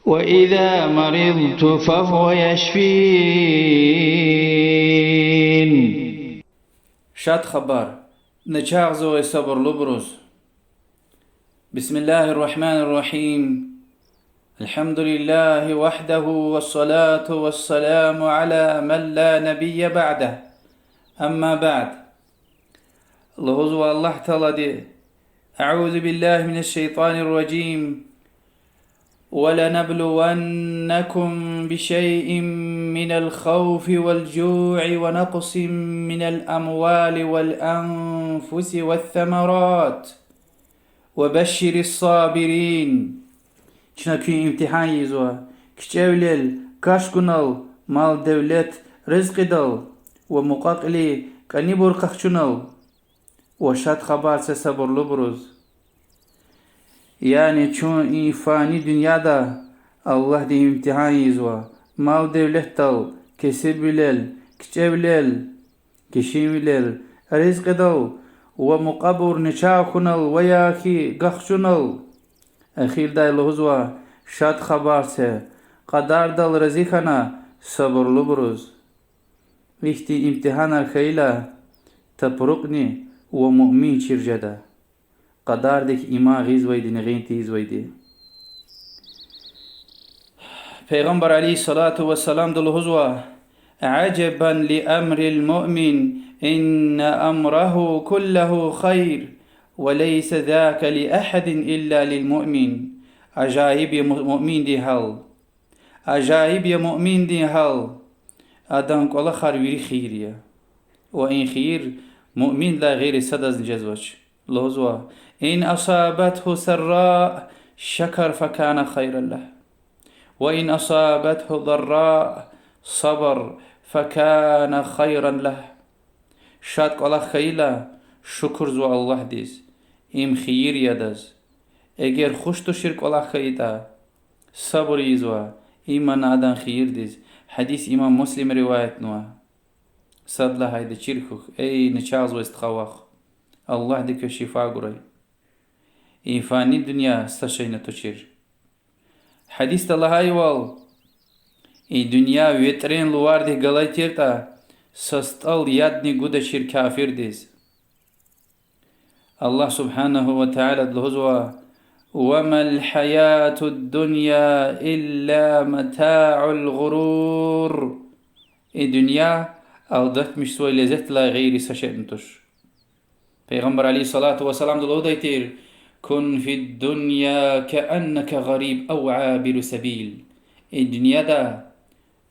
وإذا مرضت فهو يشفين. شاد خبر نشاغزو صبر لبرز. بسم الله الرحمن الرحيم. الحمد لله وحده والصلاة والسلام على من لا نبي بعده. أما بعد، الله تعالى أعوذ بالله من الشيطان الرجيم. ولنبلونكم بشيء من الخوف والجوع ونقص من الأموال والأنفس والثمرات وبشر الصابرين. Çünkü imtihan yiyor. Küçevlel, kaşkunal, mal devlet, rızkı dal, ve mukakli, kanibur kakçunal, ve şat haberse sabırlı buruz. Yani çün ifani dünyada Allah de imtihan yiyor. Mal devlet dal, kesir bilel, küçevlel, keşimilel, rızkı dal, ve mukabur neçakunal, ve yaki kakçunal. Ahir daylı huzva, şad haberse, kadar dal razikana, sabırlı buruz. İhti imtihan arkayla, taprukni ve mu'min çircada. Kadardaki ima gizvaydi, neğinti izvaydi. Peygamber aleyhissalatu vesselam dal huzva, Acaban li emril mu'min, inna emrahu kullahu hayr. وليس ذاك لأحد إلا للمؤمن. عجائب يا مؤمن دي هال، عجائب يا مؤمن دي هال. أدم كل خير خيريا، وإن خير مؤمن لا غير سدز جزوج لوزوا. إن أصابته سراء شكر فكان خيرا له، وإن أصابته ضراء صبر فكان خيرا له. شاد كل خيلا شكر زو الله ديز ام خير يدز. اگر خوش تو شرك الله خيتا صبر يزوا ايمان آدان خير ديز. حديث امام مسلم رواية نوا صد الله هيدا چيرخوخ اي نچاز و استخواخ الله ديك شفاء قرأي ايفاني الدنيا استشينا تشير. حديث الله هاي وال اي دنيا ويترين لوار دي غلاي تيرتا سستال يادني قودا شير كافر ديز. الله سبحانه وتعالى دلهزوا وما الحياة الدنيا إلا متاع الغرور. الدنيا أودت مش سوى لذت لا غير سشأنتش. پیغمبر عليه الصلاة والسلام دلو دايتير كن في الدنيا كأنك غريب أو عابر سبيل. الدنيا دا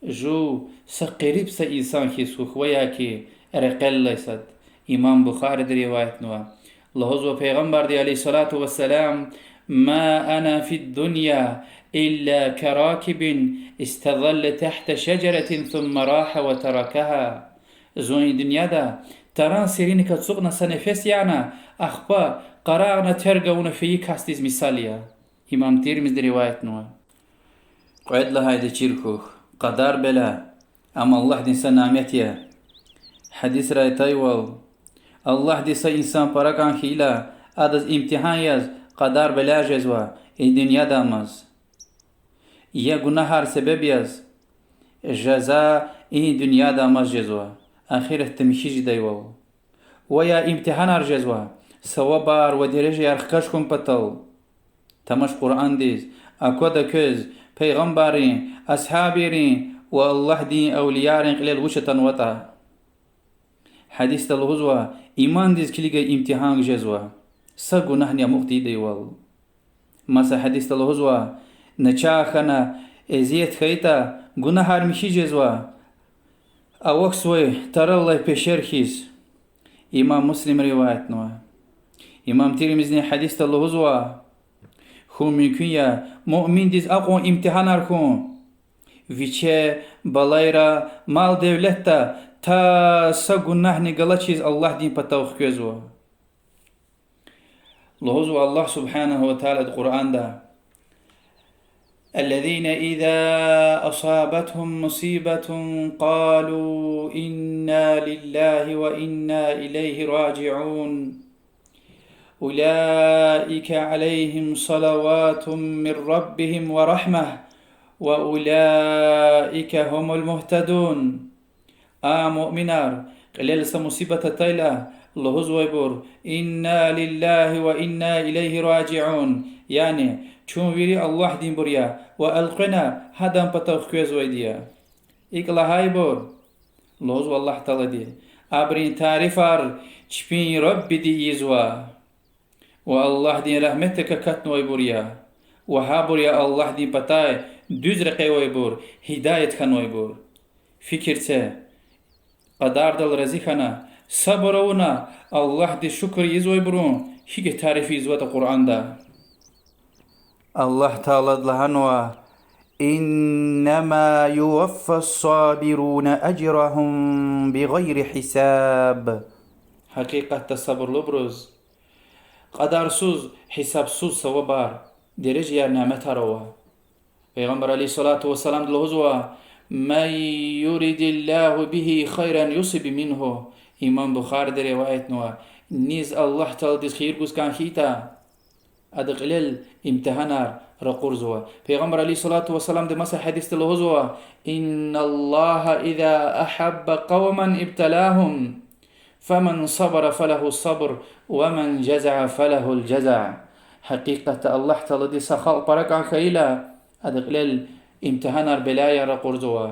جو سقريب سا إنسان خيسوخ وياكي أرقل ليسد. إمام بخاري دي رواية نوا لهزو پیغمبر دي عليه الصلاة والسلام ما أنا في الدنيا إلا كراكب استظل تحت شجرة ثم راح وتركها. زوني دنيا دا تران سيرينك تسوقنا سنفس يعني أخبا قرارنا ترقونا في كاستيز مثاليا. إمام تيرمز دي رواية نوا قعد لها هيدا چيركوخ قدار بلا أما الله دي سنامتيا حديث راي تايوال الله دي سا إنسان پرکان خيلا أدز امتحان يز قدار بلا جزوا الدنيا دامز يا گناهار سبب يز جزاء دنيا دامز جزوا آخرت تمشيج دايوال ويا امتحان ار جزوا سوابار ودرجة يرخكش كم پتل تمش قرآن ديز أكو دا كز پیغمبرين أصحابين والله دين أوليارين قليل وشتن وطا. حديث الهزوة إيمان ديز كليغا امتحان جزوا سا گناه نيا مقتي ديوال. مسا حديث الهزوة نچاخنا ازيت خيتا گناه هرمشي جزوا اوكسوي تر الله پشرخيز. إمام مسلم رواية نوا إمام ترمذي حديث الهزوة خو ممكن يا مؤمن ديز اقو امتحان اركون ويچه بالايرا مال devletta تا سا گناه نگلا چیز الله دين پتاوخ كيزوا. لهزو الله سبحانه وتعالى القرآن دا الذين إذا أصابتهم مصيبة قالوا إنا لله وإنا إليه راجعون. أولئك عليهم صلوات من ربهم ورحمة وأولئك هم المهتدون. مؤمنار قليل مصيبة تايلا الله زويبور إنا لله وإنا إليه راجعون. يعني چون ويري الله دين بريا وألقنا هدام بطوخ كويز ويديا إقلا هاي بور لوز والله تعالى دي أبرين تعرفار چپين رب دي يزوا والله دين رحمتك كتن ويبوريا وهابوريا الله دين بطاي دوز رقي ويبور هداية كان ويبور فكر قدار دل رزيخنا صبرونا الله دي شكر يزوي برون هيك تعرف يزوات القرآن دا الله تعالى لهنوا إنما يوفى الصابرون أجرهم بغير حساب. حقيقة الصبر لبرز قدر سوز حساب سوز سوابار درج يا نعمة روا پیغمبر عليه الصلاة والسلام دلهزوا من يريد الله به خيرا يصب منه. إمام بخاري در رواية نوا نيز الله تعالى ديز خير بوز كان خيتا أدقلل امتحانار رقرزوا پیغمبر عليه الصلاة والسلام ده مسا حديث دلهزوا إن الله إذا أحب قوما ابتلاهم فمن صبر فله الصبر ومن جزع فله الجزع. حقيقة الله تعالى دي سخاء بركة خيلا أدقلل امتحانار بلايا رقرزوا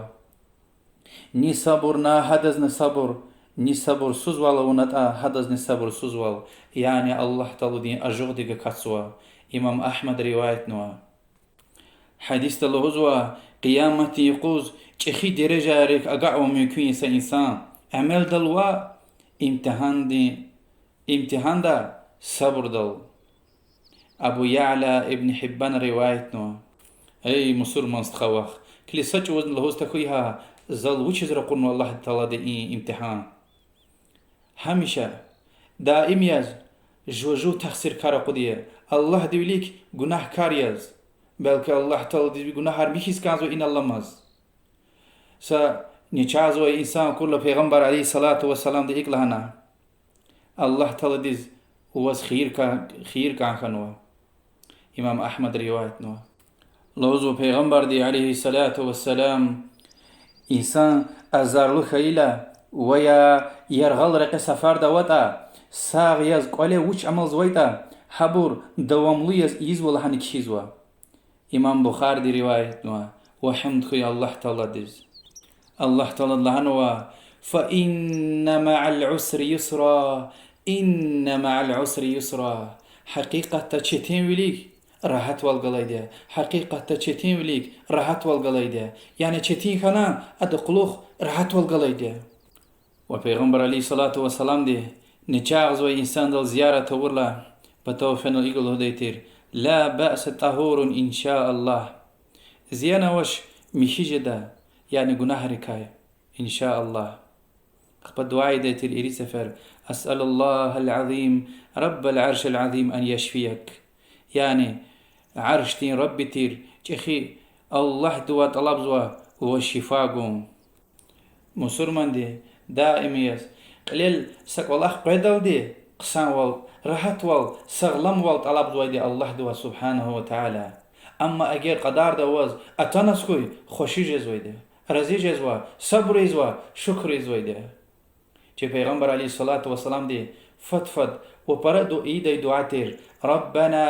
ني صبر نا هدز نصبر ني صبر سوزوال ونتا هدز نصبر سوزوال. يعني الله تعالى دين أجوغ ديگه كتسوا. إمام أحمد رواية نوا حديث تلوزوا قيامة يقوز چخي درجة ريك أقعو ميكوين إنسان عمل دلوا امتحان دا صبر دل. أبو يعلى ابن حبان رواية نوا أي مصر منستخوخ كلي سچ وزن لهوز تكويها زل وچز رقرن الله تعالى دي امتحان هميشه دائم يز جو تخسير كارا قديه الله ديوليك گناه كار يز بلك الله تعالى دي گناه هر ميخيز كانزو إن الله مز سا نيچازو إنسان كل پیغمبر عليه الصلاة والسلام دي إقلهنا الله تعالى دي وز خير كان خنوا. إمام أحمد رواية نوا لوزو پیغمبر دي عليه الصلاة والسلام إنسان أزارلو خيلا ويا يرغل رق سفر دوتا ساغ يز قولي وچ عمل زويتا حبور دواملو يز ولحن كشيزوا. إمام بخاري دي رواية نوا وحمد خي الله تعالى ديز الله تعالى لهنوا فإن مع العسر يسرا إن مع العسر يسرا. حقيقة تشتين وليك راحت والقلايدة حقيقة تشتين وليك راحت والقلايدة. يعني تشتين خنا أدقلوخ راحت والقلايدة. وپیغمبر عليه الصلاة والسلام دي نچاغ زوي إنسان دل زيارة ورلا بتوفن الإيقل هديتير لا بأس طهور إن شاء الله. زيانا وش مشيجدا يعني قناه ركاية إن شاء الله. قبل دعاء ديتير إري سفر أسأل الله العظيم رب العرش العظيم أن يشفيك. يعني عرش تين رب تير جخي الله دوا طلب زوا هو الشفاء. مسلمان دي دائم يز قليل سك والله قيدل دي قسان وال راحت وال سغلم وال طلب زوا دي الله دوا سبحانه وتعالى. أما أجير قدار دواز أتنسكوي خوشي جزوي دي رزي جزوا صبر جزوا شكر جزوي دي. جي پیغمبر عليه الصلاة والسلام دي فتفد وبردو إيدي دعاتير ربنا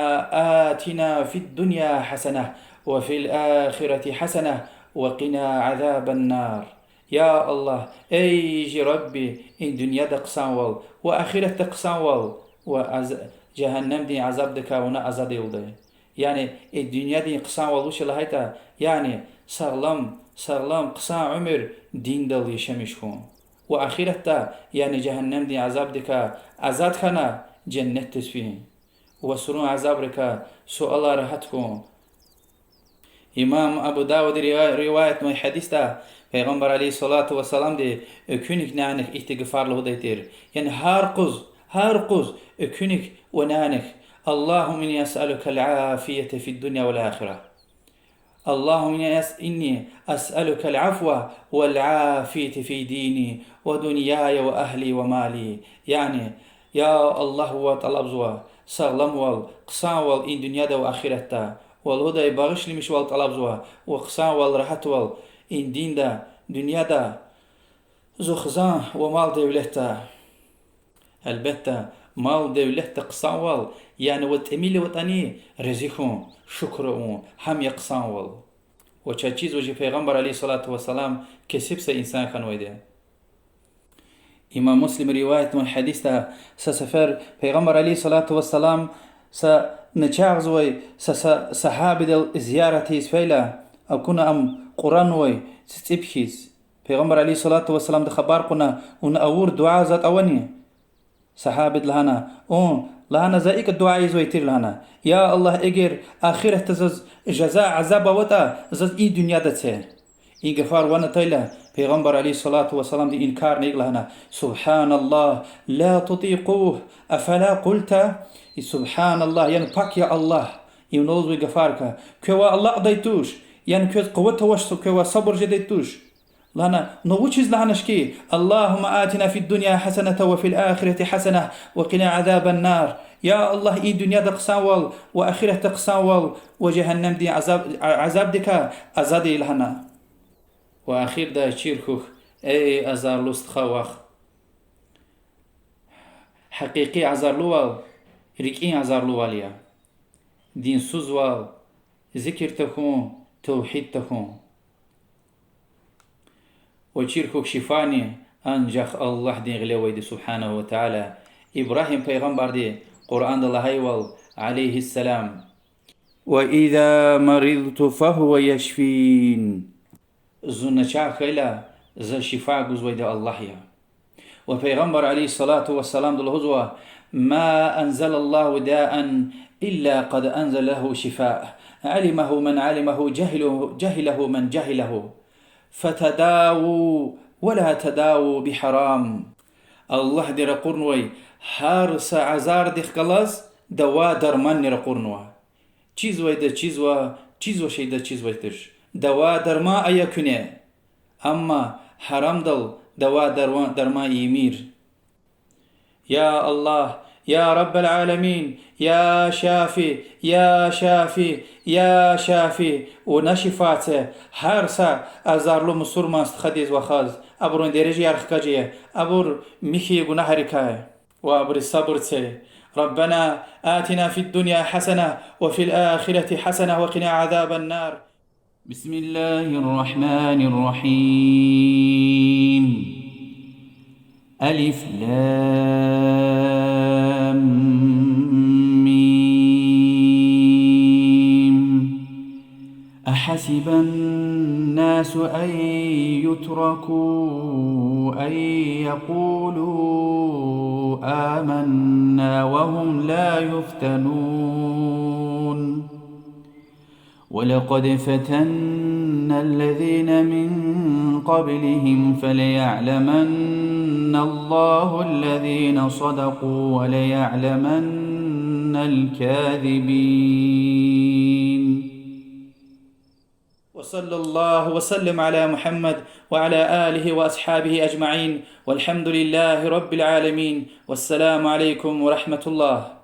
آتنا في الدنيا حسنة وفي الآخرة حسنة وقنا عذاب النار. يا الله أي ربي إن دنيا دقسان وال وآخرة دقسان وال وجهنم دي عذاب دكا ونا عذاب يلدي. يعني الدنيا دي قسان وال وش لهايتا يعني سغلام قسان عمر دين دل يشمشكم وآخرة يعني جهنم دي عذاب دكا عذاب خنا جنة تسفين وسرون عذاب ركا سؤال راحتكم. إمام أبو داود رواية من حديث دا پیغمبر عليه الصلاة والسلام دي كونك نانك احتغفار له ديتير. يعني هارقز كونك ونانك اللهم إني أسألك العافية في الدنيا والآخرة. اللهم إني أسألك العفو والعافية في ديني ودنياي وأهلي ومالي. يعني يا الله وطلب زوا سغلم وال قصان وال إن دنيا دا وآخرة والهدى باغشلي مش والطلب زوها وخسان والراحت وال إن دين دا دنيا دا زو خزان ومال دولتا البته مال دولتا قسان وال يعني وتأميل وطني رزيخون شكرون هم يقسان وال وچه چیز وجه پیغمبر علیه الصلاة والسلام کسب سه انسان خنویده امام مسلم روایت من حدیث تا سفر پیغمبر علیه الصلاة والسلام نچاغز وی صحابه دل زیارتی اسفیلا او کنا ام قرآن وی ستبخیز پیغمبر علیه الصلاة والسلام ده خبر قنا اون اور دعا ذات اوانی صحابه لهنا لهنا زائك الدعاء زويتير لهنا يا الله اجر اخره تزز جزاء عذاب وتا زز اي دنيا دته اي غفار وانا تيلا پیغمبر عليه الصلاة والسلام دي انكار نيق لهنا سبحان الله لا تطيقوه افلا قلت سبحان الله يعني باك يا الله ينوز غفارك كوا الله ضيتوش يعني كوا قوته وش كوا صبر جديتوش لهنا نوچيز لهنا شكي اللهم آتنا في الدنيا حسنة وفي الآخرة حسنة وقنا عذاب النار يا الله إي دنيا دا قساول وآخرة تقساول وجهنم دي عذاب دكا أزادي لهنا وآخر دا شيرخوخ أي أزار لست خواخ حقيقي أزار لوال ريكين أزار لواليا دين سوزوال ذكر تكون توحيد تكون وشيركوك شفاني أنجخ الله دين غلويد سبحانه وتعالى إبراهيم پیغمبر دي قرآن الله هيوال عليه السلام وإذا مرضت فهو يشفين زنچا خيلا ز شفاء قزويد الله يا وپیغمبر عليه الصلاة والسلام دل هزوة ما أنزل الله داء إلا قد أنزل له شفاء علمه من علمه جهله من جهله فتداووا ولا تداووا بحرام الله دي رقرنوي هارس عزار دي خلاص دوا درمان نرقرنوا چیزوی ده چیزو شی ده چیزوی تش دوا درما ایا کنه اما حرام دل دوا درما يمير يا الله يا رب العالمين يا شافي يا شافي يا شافي ونشفاته هرسا ازارلو مسور ماست خديز وخاز ابرون درجي ارخكاجيه ابور مخي غنهركاي وابر الصبرته ربنا آتنا في الدنيا حسنة وفي الآخرة حسنة وقنا عذاب النار بسم الله الرحمن الرحيم ألف لام ميم أحسب الناس أن يتركوا أن يقولوا آمنا وهم لا يفتنون ولقد فتنا الذين من قبلهم فليعلمن الله الذين صدقوا وليعلمن الكاذبين وصلى الله وسلم على محمد وعلى آله وأصحابه أجمعين والحمد لله رب العالمين والسلام عليكم ورحمة الله.